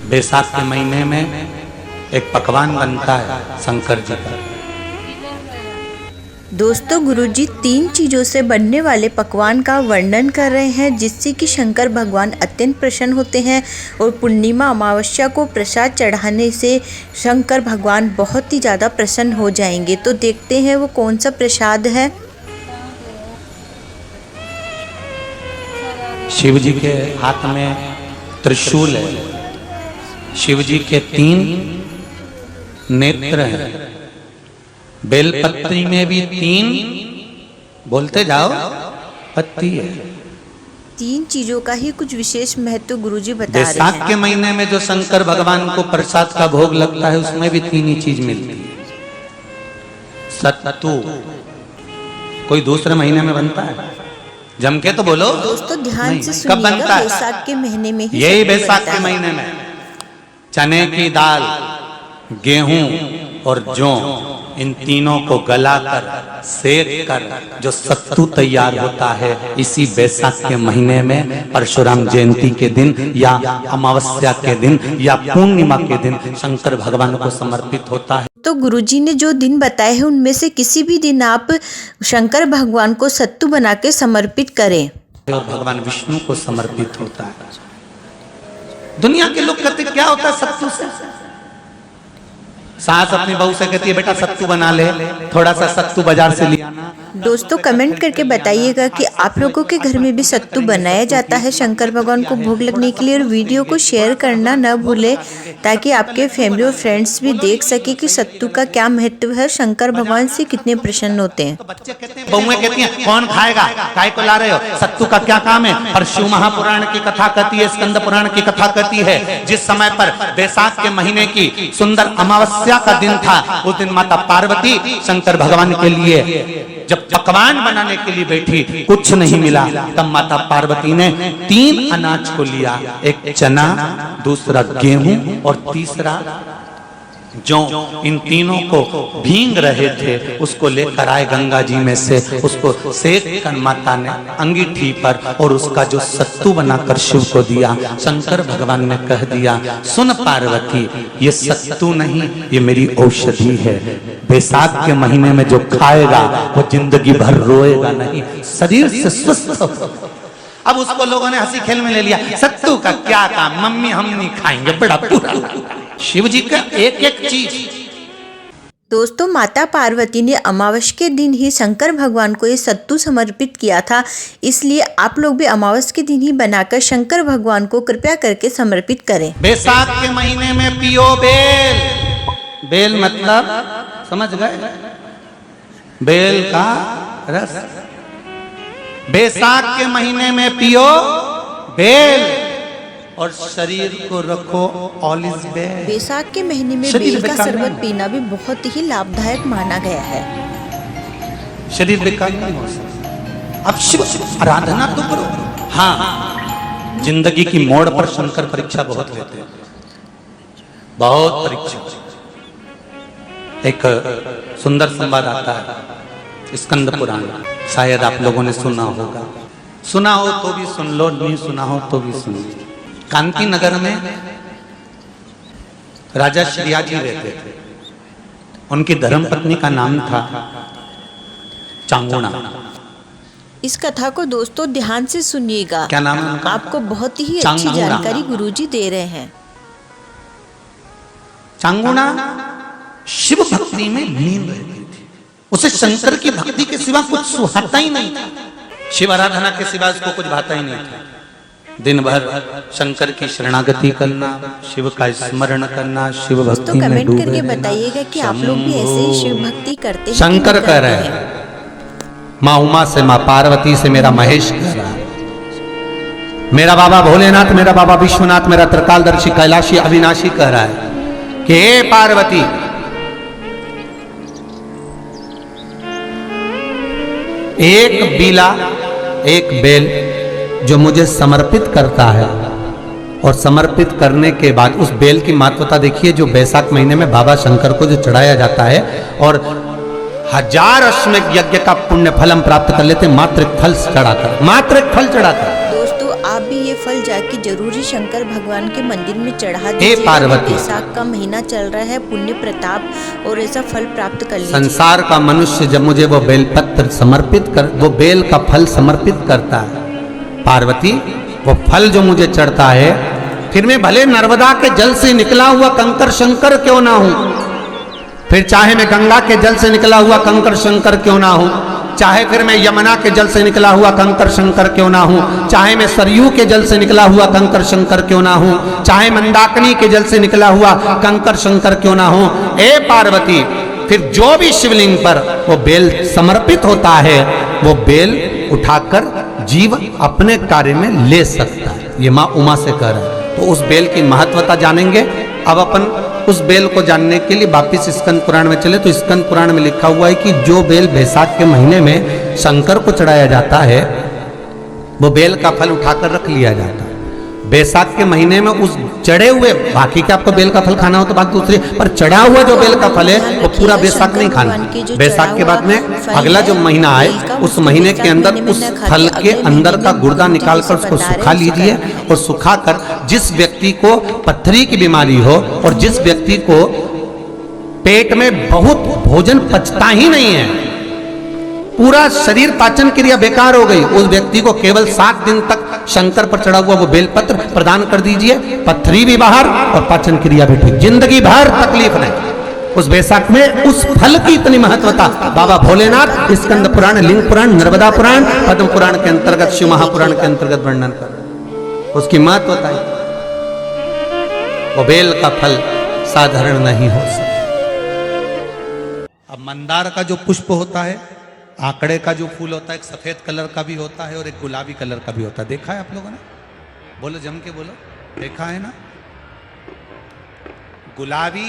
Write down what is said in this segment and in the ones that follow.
बैसाख के महीने में एक पकवान बनता है शंकर जी का। दोस्तों गुरुजी 3 चीज़ों से बनने वाले पकवान का वर्णन कर रहे हैं जिससे कि शंकर भगवान अत्यंत प्रसन्न होते हैं और पूर्णिमा अमावस्या को प्रसाद चढ़ाने से शंकर भगवान बहुत ही ज़्यादा प्रसन्न हो जाएंगे। तो देखते हैं वो कौन सा प्रसाद है। शिव जी के हाथ में त्रिशूल है, शिव जी के 3 नेत्र हैं, बेलपत्री में भी 3 बोलते जाओ पत्ती है। 3 चीजों का ही कुछ विशेष महत्व गुरुजी बता रहे हैं। बैसाख के महीने में जो शंकर भगवान को प्रसाद का भोग लगता है उसमें भी 3 ही चीज मिलती है। सत्तू कोई दूसरे महीने में बनता है? जम के तो बोलो दोस्तों, ध्यान से कब बनता सुनिएगा। है? बैसाख के महीने में ही यही बैसाख के महीने में चने की दाल, गेहूं और जौ, इन तीनों को गलाकर सेक कर जो सत्तू तैयार होता है, इसी बैसाख के महीने में परशुराम जयंती के दिन या अमावस्या के दिन या पूर्णिमा के दिन शंकर भगवान को समर्पित होता है। तो गुरुजी ने जो दिन बताए हैं उनमें से किसी भी दिन आप शंकर भगवान को सत्तू बना के समर्पित करें और भगवान विष्णु को समर्पित होता है। दुनिया के लोग कहते क्या होता है सत्तू से? सास अपनी बहू से कहती है बेटा सत्तू बना ले, थोड़ा सा सत्तू बाजार से ले आना। दोस्तों कमेंट करके बताइएगा कि आप लोगों के घर में भी सत्तू बनाया जाता है शंकर भगवान को भोग लगने के लिए। और वीडियो को शेयर करना न भूले ताकि आपके फैमिली और फ्रेंड्स भी देख सके कि सत्तू का क्या महत्व है, शंकर भगवान से कितने प्रसन्न होते हैं। तो बच्चे कहते हैं, बहुएं कहती हैं कौन खाएगा, काय को ला रहे हो, सत्तू का क्या काम है? और शिव महापुराण की कथा कहती है, स्कंद पुराण की कथा कहती है, जिस समय पर बैसाख के महीने की सुंदर अमावस्या का दिन था, उस दिन माता पार्वती शंकर भगवान के लिए जब पकवान बनाने के लिए बैठी, कुछ नहीं मिला, तब माता पार्वती ने 3 अनाज को लिया, एक चना, दूसरा गेहूं और तीसरा जौ। इन तीनों को भींग रहे थे, उसको लेकर आए गंगा जी में से, उसको सेक कर माता ने अंगीठी पर और उसका जो सत्तू बनाकर शिव को दिया। शंकर भगवान ने कह दिया, सुन पार्वती, ये सत्तू नहीं, ये मेरी औषधि है। बैसाख के महीने में जो खाएगा वो जिंदगी भर रोएगा नहीं, शरीर से स्वस्थ होगा। अब उसको लोगों ने हंसी खेल में ले लिया, सत्तू का क्या काम, मम्मी हम नहीं खाएंगे, बड़ा बुरा। शिव जी का एक एक चीज। दोस्तों माता पार्वती ने अमावस्या के दिन ही शंकर भगवान को ये सत्तू समर्पित किया था, इसलिए आप लोग भी अमावस्या के दिन ही बनाकर शंकर भगवान को कृपया करके समर्पित करें। बैसाख के महीने में पियो बेल। बेल मतलब समझ गए? बेल का रस। बैसाख के महीने में पियो बेल और शरीर को रखो ऑलिव बेल। बैसाख के महीने में बेल का शरबत पीना भी बहुत ही लाभदायक माना गया है। शरीर बेकार नहीं हो सकता। अब शिव आराधना तो करो। हाँ, जिंदगी की मोड़ पर शंकर परीक्षा बहुत लेते हैं, बहुत परीक्षा। एक सुंदर संवाद आता है स्कंद पुराण, शायद आप लोगों ने सुना होगा, सुना हो तो भी सुन लो, नहीं सुना हो तो भी सुन लो। कांति नगर में राजा श्रीयाजी रहते थे, उनकी धर्मपत्नी का नाम था चांगुणा। इस कथा को दोस्तों ध्यान से सुनिएगा, क्या नाम है उनका? आपको बहुत ही अच्छी जानकारी गुरुजी दे रहे हैं। चांगुणा शिव भक्ति में लीन रहती थी, उसे शंकर की भक्ति के सिवा कुछ सुहाता ही नहीं था, शिव आराधना के सिवा उसको कुछ भाता ही नहीं था। दिन भर शंकर की शरणागति करना, शिव का स्मरण करना, शिव भक्ति तो में कमेंट डूबे करके रहना। बताइएगा कि आप लोग भी ऐसे ही शिव भक्ति करते हैं। शंकर कह रहे हैं, माँ उमा से, माँ पार्वती से मेरा महेश कह रहा है, मेरा बाबा भोलेनाथ, मेरा बाबा विश्वनाथ, मेरा त्रिकालदर्शी कैलाशी अविनाशी कह रहा है कि हे पार्वती, एक बीला, एक बेल जो मुझे समर्पित करता है, और समर्पित करने के बाद उस बेल की महत्वता देखिए, जो बैसाख महीने में बाबा शंकर को जो चढ़ाया जाता है और 1000 अश्वमेध यज्ञ का पुण्य फल हम प्राप्त कर लेते हैं, मात्र एक फल चढ़ाकर, मात्र एक फल चढ़ाकर। दोस्तों आप भी ये फल जाके जरूरी शंकर भगवान के मंदिर में चढ़ा हे दीजिए। पार्वती, बैसाख का महीना चल रहा है, पुण्य प्रताप और ऐसा फल प्राप्त कर लीजिए। संसार का मनुष्य जब मुझे वो बेलपत्र समर्पित कर, वो बेल का फल समर्पित करता है, पार्वती वो फल जो मुझे चढ़ता है, फिर मैं भले नर्मदा के जल से निकला हुआ कंकर शंकर क्यों ना हूं, फिर चाहे मैं गंगा के जल से निकला हुआ कंकर शंकर क्यों ना हूं, चाहे फिर मैं यमुना के जल से निकला हुआ कंकर शंकर क्यों ना हूं, चाहे मैं सरयू के जल से निकला हुआ कंकर शंकर क्यों ना हूं, चाहे मंदाकिनी के जल से निकला हुआ कंकर शंकर क्यों ना हूं, ए पार्वती फिर जो भी शिवलिंग पर वो बेल समर्पित होता है, वो बेल उठाकर जीव अपने कार्य में ले सकता है। ये माँ उमा से कह रहा है। तो उस बेल की महत्वता जानेंगे। अब अपन उस बेल को जानने के लिए वापिस स्कंद पुराण में चले। तो स्कंद पुराण में लिखा हुआ है कि जो बेल बैसाख के महीने में शंकर को चढ़ाया जाता है, वो बेल का फल उठाकर रख लिया जाता है। बैसाख के महीने में उस चढ़े हुए, बाकी के आपको बेल का फल खाना हो तो बात दूसरी, पर चढ़ा हुआ जो बेल का फल है वो पूरा बैसाख नहीं खाना। बैसाख के बाद में अगला जो महीना आए, उस महीने के अंदर उस फल के अंदर का गुर्दा निकालकर उसको सुखा लीजिए, और सुखाकर जिस व्यक्ति को पथरी की बीमारी हो और जिस व्यक्ति को पेट में बहुत भोजन पचता ही नहीं है, पूरा शरीर पाचन क्रिया बेकार हो गई, उस व्यक्ति को केवल 7 दिन तक शंकर पर चढ़ा हुआ वो बेलपत्र प्रदान कर दीजिए। पथरी भी बाहर और पाचन क्रिया भी ठीक, जिंदगी भर तकलीफ नहीं। उस बैसाख में उस फल की इतनी महत्वता बाबा भोलेनाथ स्कंद पुराण, लिंग पुराण, नर्मदा पुराण, पद्म पुराण के अंतर्गत, शिव महापुराण के अंतर्गत वर्णन कर, उसकी महत्वता है। वो बेल का फल साधारण नहीं हो सकता। अब मंदार का जो पुष्प होता है, आंकड़े का जो फूल होता है, एक सफेद कलर का भी होता है और एक गुलाबी कलर का भी होता है। देखा है आप लोगों ने? बोलो, जम के बोलो, देखा है ना? गुलाबी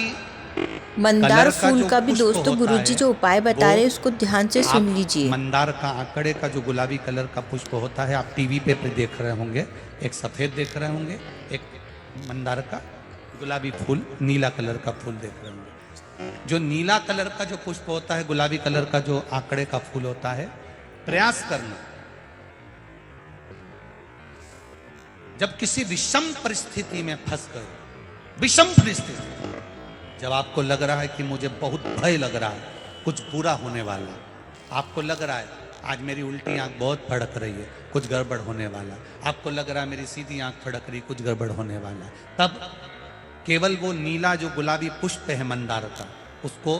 मंदार फूल का भी दोस्तों गुरुजी जो उपाय बता रहे हैं उसको ध्यान से सुन लीजिए। मंदार का आंकड़े का जो गुलाबी कलर का पुष्प होता है, आप टीवी पे देख रहे होंगे, एक सफेद देख रहे होंगे, एक मंदार का गुलाबी फूल, नीला कलर का फूल देख रहे होंगे। जो नीला कलर का जो पुष्प होता है, गुलाबी कलर का जो आंकड़े का फूल होता है, प्रयास करना जब किसी विषम परिस्थिति में फंस गए, विषम परिस्थिति, जब आपको लग रहा है कि मुझे बहुत भय लग रहा है, कुछ बुरा होने वाला, आपको लग रहा है आज मेरी उल्टी आंख बहुत फड़क रही है, कुछ गड़बड़ होने वाला, आपको लग रहा है मेरी सीधी आंख फड़क रही, कुछ गड़बड़ होने वाला, तब केवल वो नीला जो गुलाबी पुष्प है मंदार का, उसको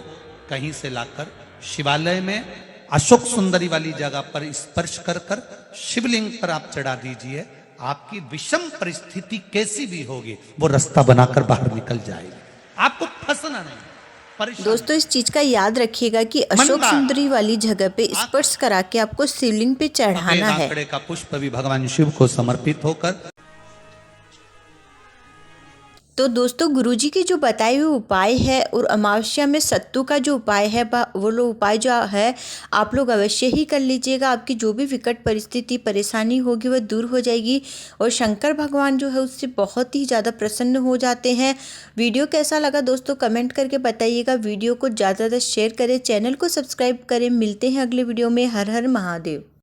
कहीं से लाकर शिवालय में अशोक सुंदरी वाली जगह पर स्पर्श कर कर शिवलिंग पर आप चढ़ा दीजिए। आपकी विषम परिस्थिति कैसी भी होगी, वो रास्ता बनाकर बाहर निकल जाएगी, आपको फंसना नहीं। दोस्तों इस चीज का याद रखिएगा कि अशोक सुंदरी वाली जगह पे स्पर्श करा के आपको शिवलिंग पे चढ़ाना है। आंकड़े का पुष्प भी भगवान शिव को समर्पित होकर। तो दोस्तों गुरुजी के जो बताए हुए उपाय है और अमावस्या में सत्तू का जो उपाय है, वो लो उपाय जो है आप लोग अवश्य ही कर लीजिएगा। आपकी जो भी विकट परिस्थिति परेशानी होगी वह दूर हो जाएगी और शंकर भगवान जो है उससे बहुत ही ज़्यादा प्रसन्न हो जाते हैं। वीडियो कैसा लगा दोस्तों कमेंट करके बताइएगा। वीडियो को ज़्यादा से शेयर करें, चैनल को सब्सक्राइब करें। मिलते हैं अगले वीडियो में। हर हर महादेव।